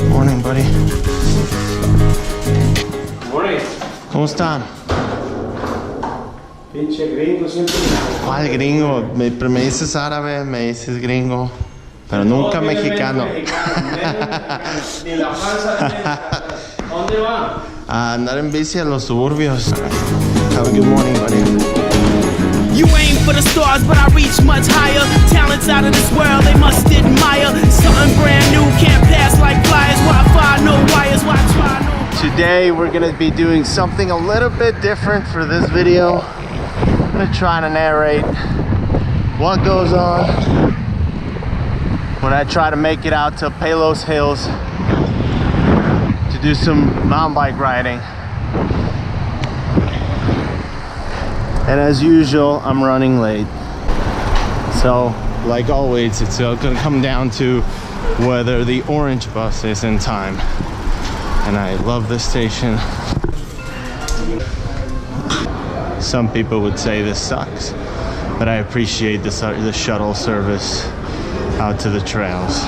Morning, buddy. Morning. ¿Cómo están? Pinche gringo siempre. ¿Cuál gringo? Me dices árabe, me dices gringo, pero nunca No, mexicano. Ni la panza de México. ¿Dónde va? A andar en bici a los suburbios. Have a good morning, buddy. You aim for the stars, but I reach much higher. Talents out of this world, they must admire. Something brand new, can't pass like flyers. Wi-Fi, no wires, why try no. Today we're gonna be doing something a little bit different for this video. I'm gonna try to narrate what goes on when I try to make it out to Palos Hills to do some mountain bike riding. And as usual, I'm running late. So, like always, it's gonna come down to whether the orange bus is in time. And I love this station. Some people would say this sucks, but I appreciate the shuttle service out to the trails.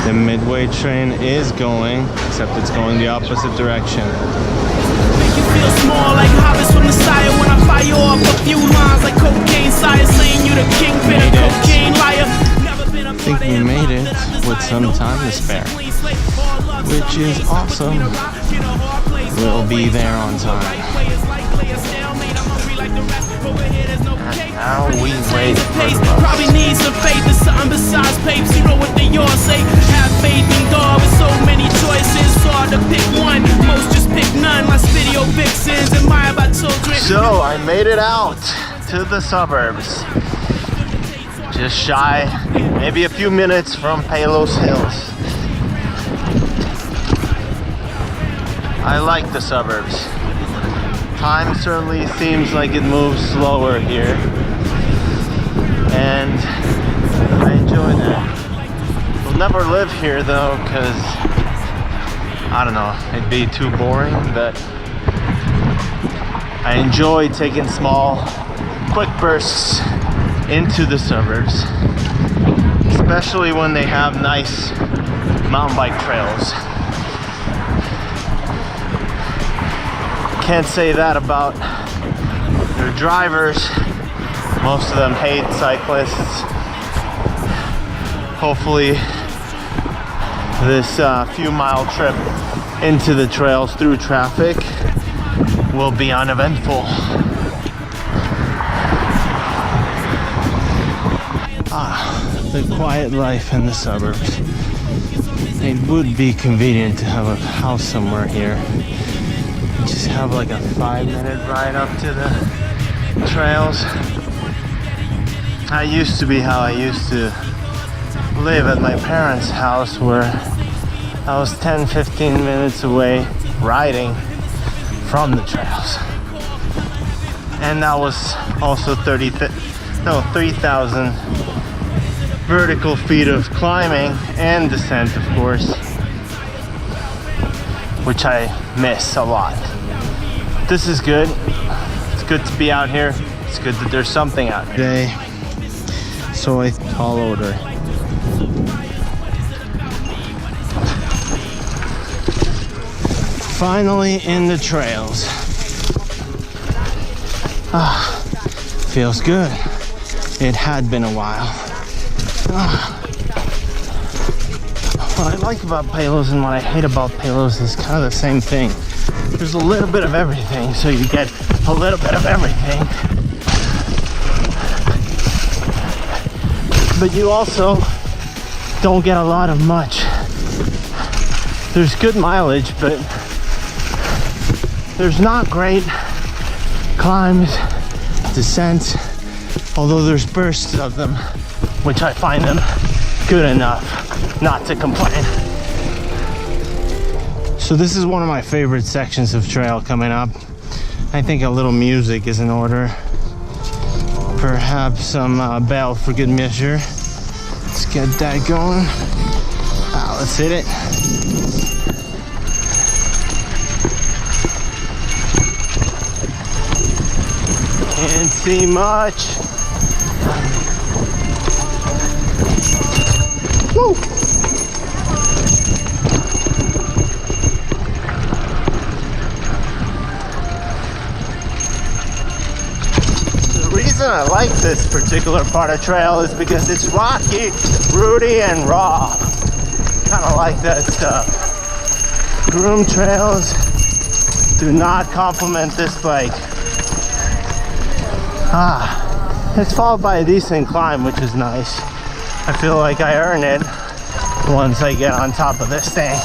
The Midway train is going, except it's going the opposite direction. Make you feel small like hobbits from the sire. When I fire off a few lines like cocaine sire, saying you the kingpin of cocaine liar. Never been a I think we made it with some time to spare, which is awesome. We'll be there on time. Now we wait for the bus. Probably need some faith in something besides papes. You know what they all say. Have faith in God with so many choices. So hard to pick one. Most just pick none. My video vixens admired by children. So I made it out to the suburbs. Just shy, maybe a few minutes from Palos Hills. I like the suburbs. Time certainly seems like it moves slower here, and I enjoy that. We'll never live here though, because I don't know, it'd be too boring, but I enjoy taking small, quick bursts into the suburbs, especially when they have nice mountain bike trails. Can't say that about their drivers. Most of them hate cyclists. Hopefully this few mile trip into the trails through traffic will be uneventful. The quiet life in the suburbs. It would be convenient to have a house somewhere here. Just have like a 5-minute ride up to the trails. That used to be how I used to live at my parents' house, where I was 10-15 minutes away riding from the trails. And that was also 3,000 vertical feet of climbing and descent, of course, which I miss a lot. This is good. It's good to be out here. It's good that there's something out here. Today, soy tall order. Finally in the trails. Feels good. It had been a while. What I like about Palos and what I hate about Palos is kind of the same thing. There's a little bit of everything, so you get a little bit of everything. But you also don't get a lot of much. There's good mileage, but there's not great climbs, descents, although there's bursts of them, which I find them good enough not to complain. So this is one of my favorite sections of trail coming up. I think a little music is in order. Perhaps some bell for good measure. Let's get that going. Let's hit it. Can't see much. Woo! The reason I like this particular part of trail is because it's rocky, rooty, and raw. Kind of like that stuff. Groomed trails do not complement this bike. It's followed by a decent climb, which is nice. I feel like I earn it once I get on top of this thing.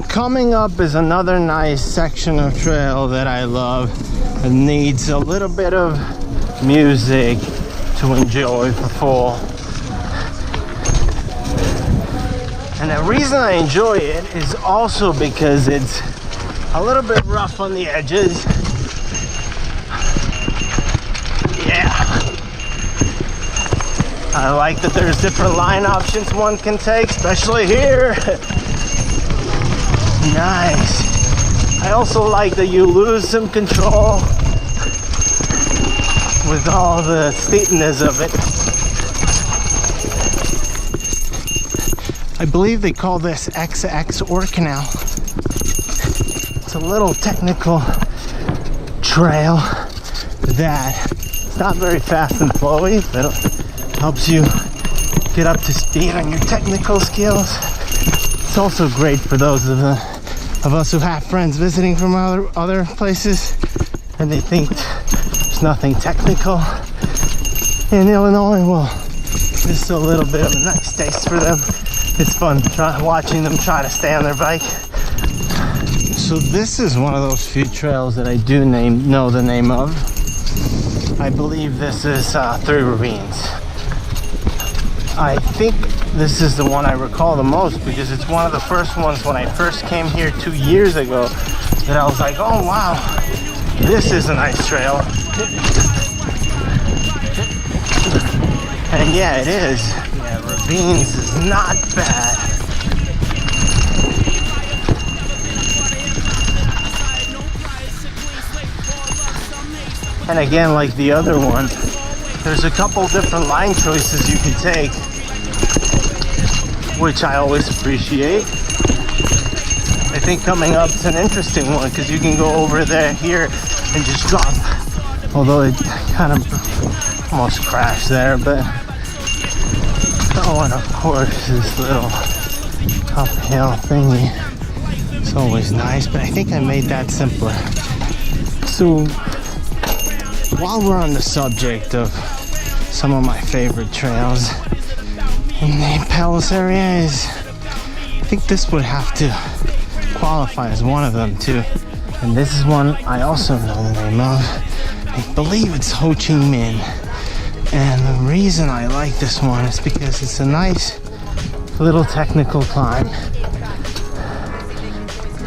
Coming up is another nice section of trail that I love. It needs a little bit of music to enjoy for full. And the reason I enjoy it is also because it's a little bit rough on the edges. Yeah. I like that there's different line options one can take, especially here. Nice. I also like that you lose some control with all the steepness of it. I believe they call this XX or canal. It's a little technical trail that's not very fast and flowy, but it helps you get up to speed on your technical skills. It's also great for those of us who have friends visiting from other places and they think there's nothing technical in Illinois. Well, just a little bit of a nice taste for them. It's fun watching them try to stay on their bike. So this is one of those few trails that I do know the name of. I believe this is Three Ravines. I think this is the one I recall the most because it's one of the first ones when I first came here 2 years ago that I was like, oh wow, this is a nice trail. And yeah, it is. Yeah, Ravines is not bad. And again, like the other one, there's a couple different line choices you can take, which I always appreciate. I think coming up is an interesting one because you can go over there here and just drop, although it kind of almost crashed there, but oh, and of course this little uphill thingy, it's always nice, but I think I made that simpler. So while we're on the subject of some of my favorite trails in the Palos area, I think this would have to qualify as one of them too. And this is one I also know the name of. I believe it's Ho Chi Minh. And the reason I like this one is because it's a nice little technical climb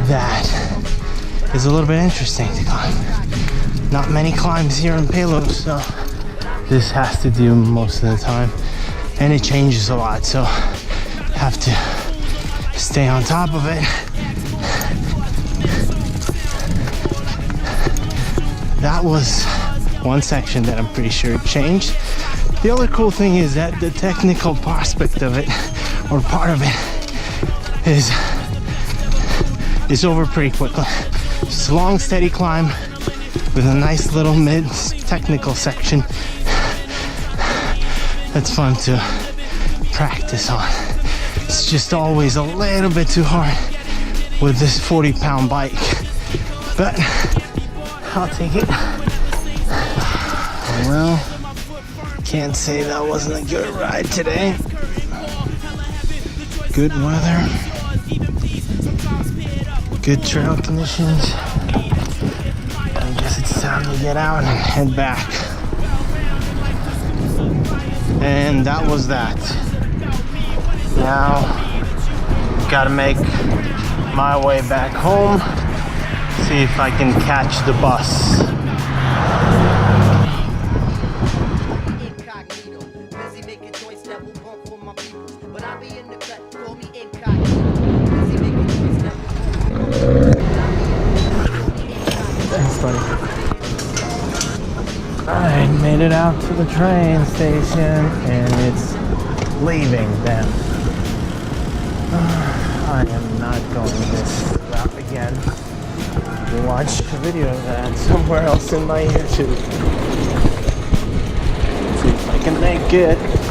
that is a little bit interesting to climb. Not many climbs here in Palos, so this has to do most of the time. And it changes a lot, so have to stay on top of it. That was one section that I'm pretty sure changed. The other cool thing is that the technical aspect of it, or part of it, is over pretty quickly. It's a long, steady climb with a nice little mid-technical section that's fun to practice on. It's just always a little bit too hard with this 40-pound bike, but I'll take it. Well, can't say that wasn't a good ride today. Good weather, good trail conditions. I guess it's time to get out and head back. And that was that. Now, gotta make my way back home, see if I can catch the bus. That's funny. I made it out to the train station and it's leaving then. I am not going this route again. We'll watch a video of that somewhere else in my YouTube. See if I can make it.